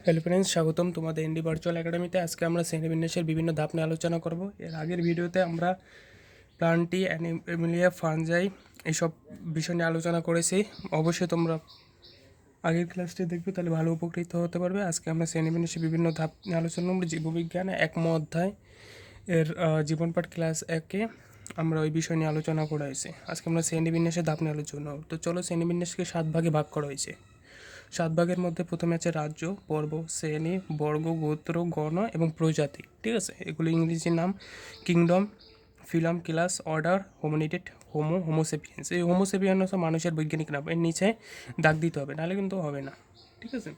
Hello friends, স্বাগতম তোমাদের ND virtual একাডেমিতে। আজকে আমরা শ্রেণীবিন্যাসের বিভিন্ন ধাপ নিয়ে আলোচনা করব। এর আগের ভিডিওতে আমরা প্লান্টি, অ্যানিমেলিয়া, ফানজাই এইসব বিষয় নিয়ে আলোচনা করেছি। অবশ্যই তোমরা আগের ক্লাসটি দেখবে, তাহলে ভালো উপকৃত হতে পারবে। আজকে আমরা শ্রেণীবিন্যাসের বিভিন্ন ধাপ নিয়ে আলোচনা করব। জীববিজ্ঞানে 1ম অধ্যায় এর জীবনপাঠ ক্লাস 1-এ আমরা ওই বিষয় নিয়ে আলোচনা করা হয়েছে। আজকে আমরা শ্রেণীবিন্যাসের ধাপ নিয়ে আলোচনা করব। তো চলো, শ্রেণীবিন্যাসকে 7 ভাগে ভাগ করা হয়েছে। 7 ভাগের মধ্যে প্রথমে আছে রাজ্য, পর্ব, শ্রেণী, বর্গ, গোত্র, গণ এবং প্রজাতি। ঠিক আছে, এগুলো ইংরেজি নাম: kingdom, phylum, class, order, hominid, Homo sapiens. এই হোমোসেপিয়েন্স হচ্ছে মানুষের বৈজ্ঞানিক নাম, এর নিচে দাগ দিতে হবে, নাহলে কিন্তু হবে না। ঠিক আছে,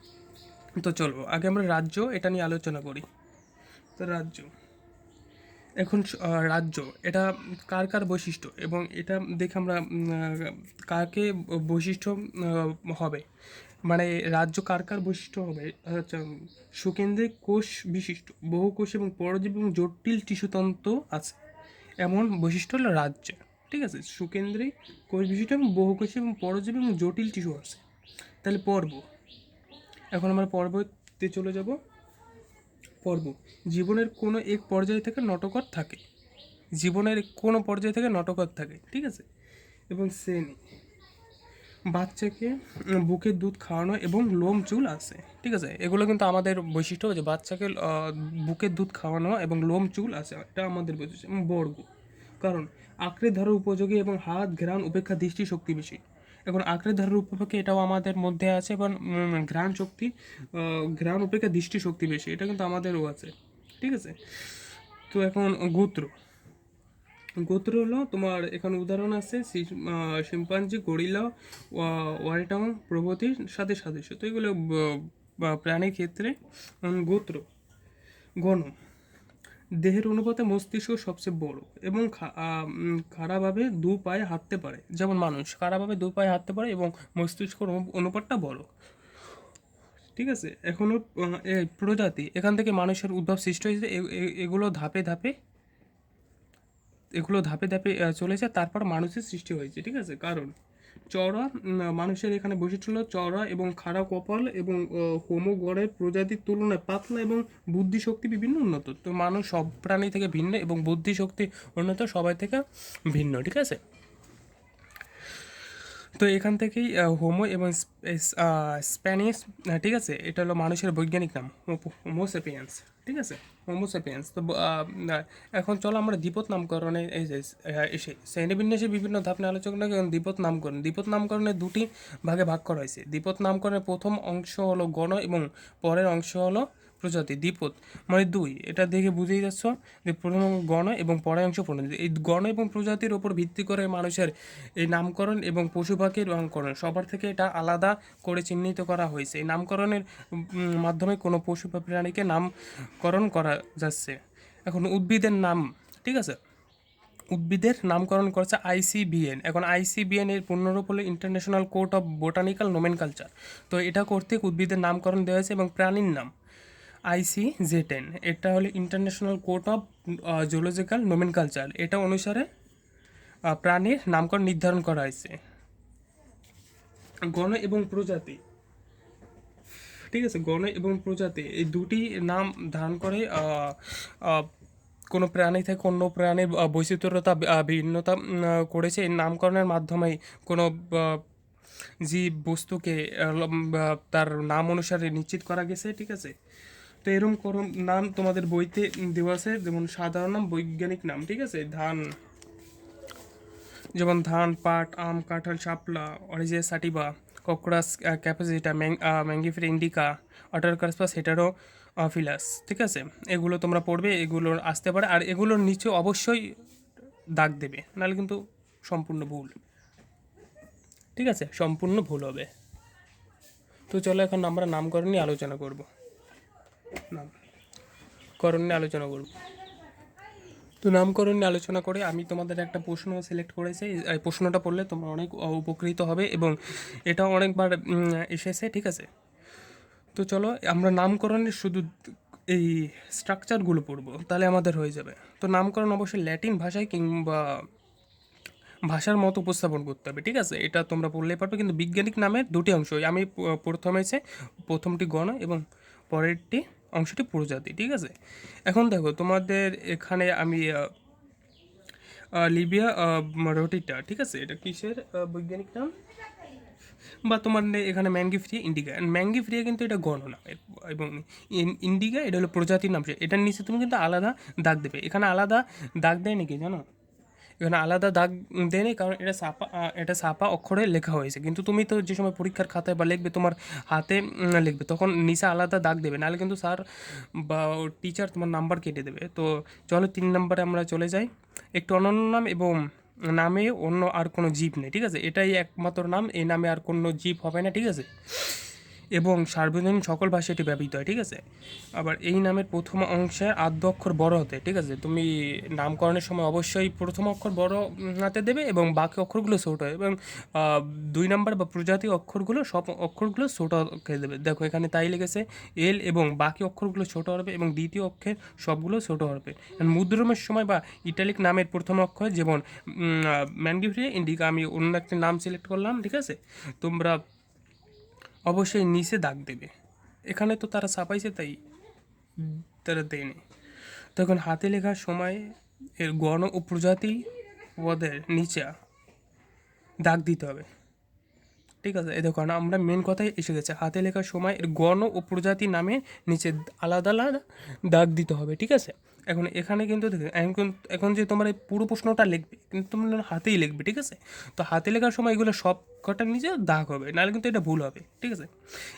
তো চলো আগে আমরা রাজ্য এটা নিয়ে আলোচনা করি। তো রাজ্য, এখন রাজ্য এটা কার কার বৈশিষ্ট্য, এবং এটা দেখে আমরা কাকে বৈশিষ্ট্য হবে, মানে রাজ্য কার কার বৈশিষ্ট্য হবে। আচ্ছা, সুকেন্দ্রিক কোষ বিশিষ্ট, বহুকোষ এবং পরজীবী এবং জটিল টিস্যুতন্ত্র আছে, এমন বৈশিষ্ট্য হলো রাজ্য। ঠিক আছে, সুকেন্দ্রিক কোষ বিশিষ্ট এবং বহুকোষ এবং পরজীবী এবং জটিল টিস্যু আছে। তাহলে পর্ব, এখন আমরা পর্বতে চলে যাব। পর্ব, জীবনের কোনো এক পর্যায় থেকে নটকট থাকে, জীবনের কোনো পর্যায় থেকে নটকট থাকে। ঠিক আছে, এবং শ্রেণী, বাচ্চাকে বুকের দুধ খাওয়ানো এবং লোম চুল আছে। ঠিক আছে, এগুলো কিন্তু আমাদের বৈশিষ্ট্য, যে বাচ্চাকে বুকের দুধ খাওয়ানো এবং লোম চুল আছে, এটা আমাদের বৈশিষ্ট্য। এবং বর্গ, কারণ আঁকড়ে ধরার উপযোগী এবং হাত ঘ্রাণ উপেক্ষা দৃষ্টি শক্তি বেশি। এখন আঁকড়ে ধরার উপপক্ষে এটাও আমাদের মধ্যে আছে, এবং ঘ্রাণ শক্তি, ঘ্রাণ উপেক্ষা দৃষ্টি শক্তি বেশি, এটা কিন্তু আমাদেরও আছে। ঠিক আছে, তো এখন গোত্র। গোত্র হলো তোমার, এখানে উদাহরণ আছে শিম্পাঞ্জি, গরিলা, ওয়ারিটাং প্রভৃতির সাথে সাদৃশ্য। তো এগুলো প্রাণীর ক্ষেত্রে। গোত্র। গণ, দেহের অনুপাতে মস্তিষ্ক সবচেয়ে বড় এবং খাড়াভাবে দু পায়ে হাঁটতে পারে, যেমন মানুষ খাড়াভাবে দু পায়ে হাঁটতে পারে এবং মস্তিষ্কর অনুপাতটা বড়। ঠিক আছে, এখনও প্রজাতি, এখান থেকে মানুষের উদ্ভব সৃষ্টি হয়েছে। এগুলো ধাপে ধাপে চলেছে, তারপর মানুষের সৃষ্টি হয়েছে। ঠিক আছে, কারণ চওড়া, মানুষের এখানে বৈশিষ্ট্য হলো চওড়া এবং খাড়া কপাল, এবং হোমো গড়ের প্রজাতির তুলনায় পাতলা এবং বুদ্ধিশক্তি বিভিন্ন উন্নত। তো মানুষ সব প্রাণী থেকে ভিন্ন এবং বুদ্ধিশক্তি উন্নত সবাই থেকে ভিন্ন। ঠিক আছে, তো এখান থেকেই হোমো এবং স্প্যানিশ, ঠিক আছে, এটা হলো মানুষের বৈজ্ঞানিক নাম হোমোসেপিয়েন্স। ঠিক আছে, হোমোসেপিয়েন্স। তো এখন চলো আমরা দ্বিপদ নামকরণে এসে শ্রেণীবিন্যাসের বিভিন্ন ধাপ নিয়ে আলোচনা করি। দ্বিপদ নামকরণ, দ্বিপদ নামকরণের দুটি ভাগে ভাগ করা হয়েছে। দ্বিপদ নামকরণের প্রথম অংশ হলো গণ এবং পরের অংশ হলো প্রজাতি। দ্বিপদ মানে দুই, এটা দেখে বুঝেই যাচ্ছ যে প্রথম গণ এবং পরের অংশ প্রজাতি। এই গণ এবং প্রজাতির ওপর ভিত্তি করে মানুষের এই নামকরণ এবং পশু পাখির নামকরণ সবার থেকে এটা আলাদা করে চিহ্নিত করা হয়েছে। এই নামকরণের মাধ্যমে কোনো পশু বা প্রাণীকে নামকরণ করা যাচ্ছে। এখন উদ্ভিদের নাম, ঠিক আছে, উদ্ভিদের নামকরণ করেছে আইসিবিএন। এখন আইসিবিএন এর পূর্ণরূপ হলো ইন্টারন্যাশনাল কোর্ট অফ বোটানিক্যাল নোমেনকালচার। তো এটা কর্তৃক উদ্ভিদের নামকরণ দেওয়া হয়েছে। এবং প্রাণীর নাম ICZ-10, এটা হলো ইন্টারন্যাশনাল কোর্ট অফ জুলজিক্যাল নোমেনকালচার। এটা অনুসারে প্রাণীর নামকরণ নির্ধারণ করা হয়েছে। গণ এবং প্রজাতি, ঠিক আছে, গণ এবং প্রজাতি এই দুটি নাম ধারণ করে কোনো প্রাণী থেকে অন্য প্রাণীর বৈচিত্র্যতা ভিন্নতা করেছে। এই নামকরণের মাধ্যমেই কোনো জীব বস্তুকে তার নাম অনুসারে নিশ্চিত করা গেছে। ঠিক আছে, তো এরকম কোনো নাম তোমাদের বইতে দেওয়া আছে, যেমন সাধারণ নাম, বৈজ্ঞানিক নাম। ঠিক আছে, যেমন ধান, পাট, আম, কাঁঠাল, শাপলা, অরিজিয়া সাটিভা, ককরাস ক্যাপাসিটা, ম্যাঙ্গিফেরা ইন্ডিকা, অটারকার্পাস হেটারো ফিলাস। ঠিক আছে, এগুলো তোমরা পড়বে, এগুলো আসতে পারে। আর এগুলোর নিচে অবশ্যই দাগ দেবে, নাহলে কিন্তু সম্পূর্ণ ভুল। ঠিক আছে, সম্পূর্ণ ভুল হবে। তো চলো এখন আমরা নামকরণ নিয়ে আলোচনা করব। নামকরণ নিয়ে আলোচনা করব। তো নামকরণ নিয়ে আলোচনা করে আমি তোমাদের একটা প্রশ্ন সিলেক্ট করেছি। এই প্রশ্নটা পড়লে তোমরা অনেক উপকৃত হবে, এবং এটাও অনেকবার এসেছে। ঠিক আছে, তো চলো আমরা নামকরণের শুধু এই স্ট্রাকচারগুলো পড়বো, তাহলে আমাদের হয়ে যাবে। তো নামকরণ অবশ্যই ল্যাটিন ভাষায় কিংবা ভাষার মতো উপস্থাপন করতে হবে। ঠিক আছে, এটা তোমরা পড়লেই পারবে। কিন্তু বৈজ্ঞানিক নামের দুটি অংশ, আমি প্রথমটি গণ এবং পরেরটি অংশটি প্রজাতি, ঠিক আছে। এখন দেখো তোমাদের এখানে আমি লিবিয়া রোটিটা, ঠিক আছে, এটা কিসের বৈজ্ঞানিক নাম, বা তোমার এখানে ম্যাঙ্গিফ্রিয়া ইন্ডিকা, ম্যাঙ্গিফ্রিয়া কিন্তু এটা গণনা, এবং ইন্ডিকা এটা হলো প্রজাতির নাম। এটার নিচে তুমি কিন্তু আলাদা দাগ দেবে। এখানে আলাদা দাগ দেয় নাকি জানো? এখানে আলাদা দাগ দেয়নি, কারণ এটা ছাপা অক্ষরে লেখা হয়েছে। কিন্তু তুমি তো যে সময় পরীক্ষার খাতায় বা লিখবে, তোমার হাতে লিখবে, তখন নিচে আলাদা দাগ দেবে, নাহলে কিন্তু স্যার বা টিচার তোমার নাম্বার কেটে দেবে। তো চলো 3 নম্বরে আমরা চলে যাই। একটু অনন্য নাম এবং নামে অন্য আর কোনো জীব নেই, ঠিক আছে। এটাই একমাত্র নাম, এই নামে আর কোনো জীব হবে না, ঠিক আছে, এবং সার্বজনীন সকল ভাষায় এটি ব্যবহৃত হয়, ঠিক আছে। আবার এই নামের প্রথম অংশে আদ্য অক্ষর বড় হতে, ঠিক আছে। তুমি নামকরণের সময় অবশ্যই প্রথম অক্ষর বড় হাতে দেবে এবং বাকি অক্ষরগুলো ছোট হয়, এবং 2 নাম্বার বা প্রজাতি অক্ষরগুলো সব অক্ষরগুলো ছোট করে দেবে। দেখো এখানে তাই লিখেছে এল, এবং বাকি অক্ষরগুলো ছোট হবে এবং দ্বিতীয় অক্ষর সবগুলো ছোট হবে। মুদ্রণের সময় বা ইটালিক নামের প্রথম অক্ষর, যেমন ম্যানগিফ্রিয়া ইন্ডিকা, আমি অন্য একটা নাম সিলেক্ট করলাম, ঠিক আছে। তোমরা অবশ্যই নিচে দাগ দেবে। এখানে তো তারা ছাপাইছে তাই তারা দেয়নি। তখন হাতে লেখার সময় এর গণ ও প্রজাতি পদের নিচে দাগ দিতে হবে, ঠিক আছে। এই দেখো আমরা মেন কথায় এসে গেছে, হাতে লেখার সময় এর গণ ও প্রজাতি নামে নিচে আলাদা আলাদা দাগ দিতে হবে, ঠিক আছে। এখন এখানে কিন্তু দেখো, এখন যে তোমার এই পুরো প্রশ্নটা লিখবে, কিন্তু তুমি হাতেই লিখবে, ঠিক আছে। তো হাতে লেখার সময় এগুলো সব কটার নিচে দাগ হবে, নাহলে কিন্তু এটা ভুল হবে, ঠিক আছে।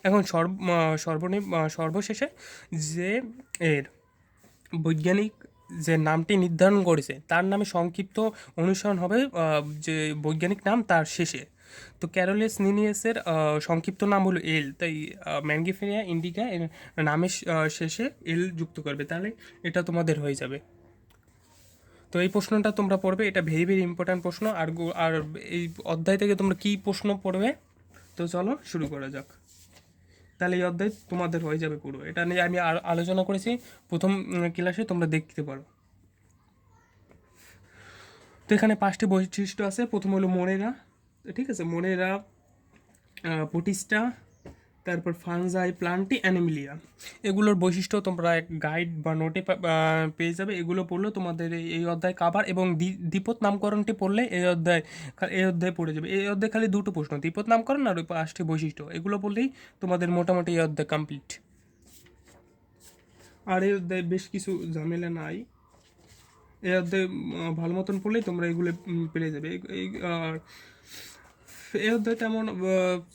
এখন সর্বশেষে যে এর বৈজ্ঞানিক যে নামটি নির্ধারণ করেছে তার নামে সংক্ষিপ্ত অনুসরণ হবে, যে বৈজ্ঞানিক নাম তার শেষে। তো ক্যারোলেস লিনিয়াসের সংক্ষিপ্ত নাম হলো এল, তাই ম্যাঙ্গিফেরিয়া ইন্ডিকা এর নামের শেষে এল যুক্ত করবে, তাহলে এটা তোমাদের হয়ে যাবে। তো এই প্রশ্নটা তোমরা পড়বে, এটা ভেরি ভেরি ইম্পর্ট্যান্ট প্রশ্ন। আর এই অধ্যায় থেকে তোমরা কী প্রশ্ন পড়বে, তো চলো শুরু করা যাক। তাহলে এই অধ্যায় তোমাদের হয়ে যাবে পুরো। এটা নিয়ে আমি আলোচনা করেছি প্রথম ক্লাসে, তোমরা দেখতে পারো। তো এখানে 5টি বৈশিষ্ট্য আছে। প্রথম হলো মোনেরা, ঠিক আছে, মোনেরা, প্রোটিস্টা, তারপর ফানজাই, প্লান্টি, অ্যানিমিলিয়া। এগুলোর বৈশিষ্ট্য তোমরা এক গাইড বা নোটে পেয়ে যাবে। এগুলো পড়লেও তোমাদের এই অধ্যায় কাভার, এবং দ্বিপদ নামকরণটি পড়লে এই অধ্যায় পড়ে যাবে। এই অধ্যায় খালি 2টো প্রশ্ন, দ্বিপদ নামকরণ আর ওই 5টি বৈশিষ্ট্য, এগুলো পড়লেই তোমাদের মোটামুটি এই অধ্যায় কমপ্লিট। আর এই অধ্যায় বেশ কিছু ঝামেলা নাই। এই অধ্যায় ভালো মতন পড়লেই তোমরা এগুলো পেরে যাবে। এই আর এই অধ্যায় তেমন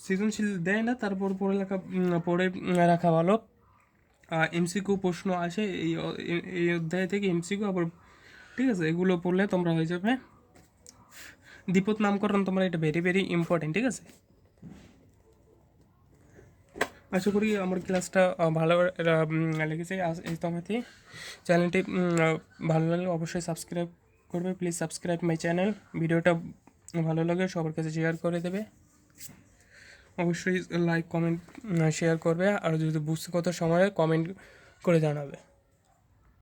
সৃজনশীল দেয় না, তারপর পড়ে রাখা ভালো। এমসিকিউ প্রশ্ন আসে এই অধ্যায় থেকে, এমসিকিউ আবার, ঠিক আছে। এগুলো পড়লে তোমরা হয়ে যাবে। দ্বিপদ নামকরণ তোমরা, এটা ভেরি ভেরি ইম্পর্টেন্ট, ঠিক আছে। আশা করি আমার ক্লাসটা ভালো লেগেছে। এই তোমাতে চ্যানেলটি ভালো লাগলে অবশ্যই সাবস্ক্রাইব করবে, প্লিজ সাবস্ক্রাইব মাই চ্যানেল। ভিডিওটা ভালো লাগে সবার কাছে শেয়ার করে দেবে, অবশ্যই লাইক কমেন্ট শেয়ার করবে, আর যদি বুঝতে কত সময় কমেন্ট করে জানাবে।